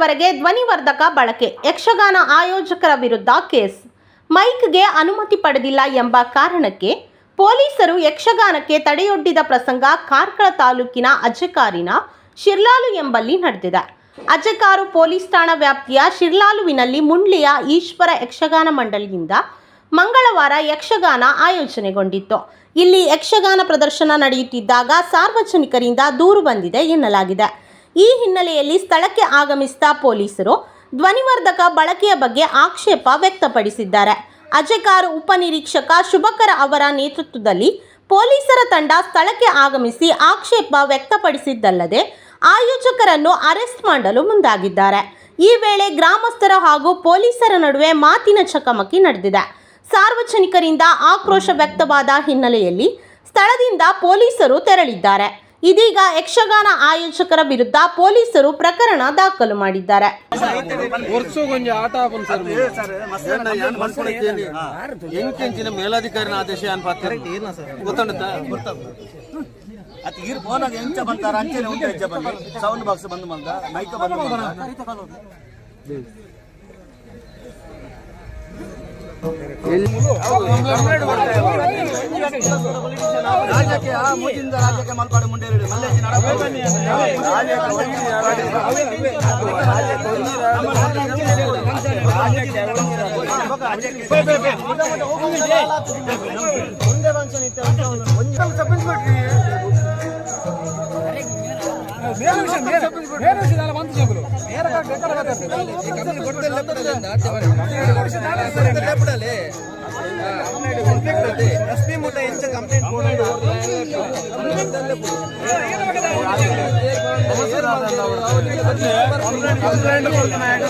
ಇಲ್ಲಿಯವರೆಗೆ ಧ್ವನಿವರ್ಧಕ ಬಳಕೆ, ಯಕ್ಷಗಾನ ಆಯೋಜಕರ ವಿರುದ್ಧ ಕೇಸ್, ಮೈಕ್ಗೆ ಅನುಮತಿ ಪಡೆದಿಲ್ಲ ಎಂಬ ಕಾರಣಕ್ಕೆ ಪೊಲೀಸರು ಯಕ್ಷಗಾನಕ್ಕೆ ತಡೆಯೊಡ್ಡಿದ ಪ್ರಸಂಗ ಕಾರ್ಕಳ ತಾಲೂಕಿನ ಅಜ್ಜೆಕಾರಿನ ಶಿರ್ಲಾಲು ಎಂಬಲ್ಲಿ ನಡೆದಿದೆ. ಅಜ್ಜೆಕಾರು ಪೊಲೀಸ್ ಠಾಣಾ ವ್ಯಾಪ್ತಿಯ ಶಿರ್ಲಾಲುವಿನಲ್ಲಿ ಮುಂಡ್ಲಿಯ ಈಶ್ವರ ಯಕ್ಷಗಾನ ಮಂಡಳಿಯಿಂದ ಮಂಗಳವಾರ ಯಕ್ಷಗಾನ ಆಯೋಜನೆಗೊಂಡಿತ್ತು. ಇಲ್ಲಿ ಯಕ್ಷಗಾನ ಪ್ರದರ್ಶನ ನಡೆಯುತ್ತಿದ್ದಾಗ ಸಾರ್ವಜನಿಕರಿಂದ ದೂರು ಬಂದಿದೆ ಎನ್ನಲಾಗಿದೆ. ಈ ಹಿನ್ನೆಲೆಯಲ್ಲಿ ಸ್ಥಳಕ್ಕೆ ಆಗಮಿಸಿದ ಪೊಲೀಸರು ಧ್ವನಿವರ್ಧಕ ಬಳಕೆಯ ಬಗ್ಗೆ ಆಕ್ಷೇಪ ವ್ಯಕ್ತಪಡಿಸಿದ್ದಾರೆ. ಅಜ್ಜೆಕಾರು ಉಪನಿರೀಕ್ಷಕ ಶುಭಕರ ಅವರ ನೇತೃತ್ವದಲ್ಲಿ ಪೊಲೀಸರ ತಂಡ ಸ್ಥಳಕ್ಕೆ ಆಗಮಿಸಿ ಆಕ್ಷೇಪ ವ್ಯಕ್ತಪಡಿಸಿದ್ದಲ್ಲದೆ ಆಯೋಜಕರನ್ನು ಅರೆಸ್ಟ್ ಮಾಡಲು ಮುಂದಾಗಿದ್ದಾರೆ. ಈ ವೇಳೆ ಗ್ರಾಮಸ್ಥರ ಹಾಗೂ ಪೊಲೀಸರ ನಡುವೆ ಮಾತಿನ ಚಕಮಕಿ ನಡೆದಿದೆ. ಸಾರ್ವಜನಿಕರಿಂದ ಆಕ್ರೋಶ ವ್ಯಕ್ತವಾದ ಹಿನ್ನೆಲೆಯಲ್ಲಿ ಸ್ಥಳದಿಂದ ಪೊಲೀಸರು ತೆರಳಿದ್ದಾರೆ. ಇದೀಗ ಯಕ್ಷಗಾನ ಆಯೋಜಕರ ವಿರುದ್ಧ ಪೊಲೀಸರು ಪ್ರಕರಣ ದಾಖಲು ಮಾಡಿದ್ದಾರೆ. ಮೇಲಾಧಿಕಾರಿನ ಆದೇಶ ಅದು ಈರು ಫೋನಾಗ ಎಂಚ ಬಂತಾರ ಅಂಚೆನೆ ಉಂಟು ಹೆಜ್ಜೆ ಬಂದು ಸೌಂಡ್ ಬಾಕ್ಸ್ ಬಂದು ಬಂದ ಮೈಕ್ ಬಂದು ರಾಜ್ಯಕ್ಕೆ ಮೂಜಿಂದ ರಾಜ್ಯಕ್ಕೆ ಮಲ್ಪಾಡು ಮುಂಡೆ ಮಲ್ಲೇಜಿ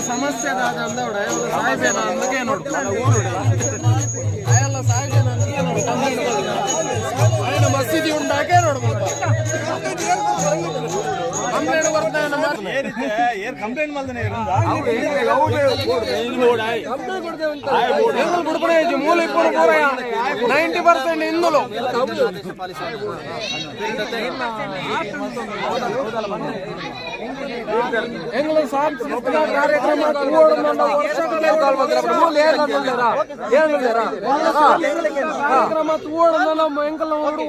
ಸಮಸ್ಯೆ ಮಸೀದಿ ಉಂಟಾಕೆ ನೋಡ್ಬೋದು. ಕಂಪ್ಲೇಂಟ್ ಮಾಡ್ತಾನೆ ಮೂಲ 90% ಹಿಂದುಲು ಎಂಗ್ಳು ಸಾಂಸ್ಕೃತಿಕ ಕಾರ್ಯಕ್ರಮ ಕಾರ್ಯಕ್ರಮ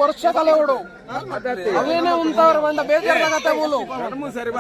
ವರ್ಷ ಕಲೆ ಓಡು ಅವೇನೇ ಉಂಟವ್ರು ಬಂದ ಬೇಜಾರಾಗತ್ತೆ ಮೂಲು ಸರಿ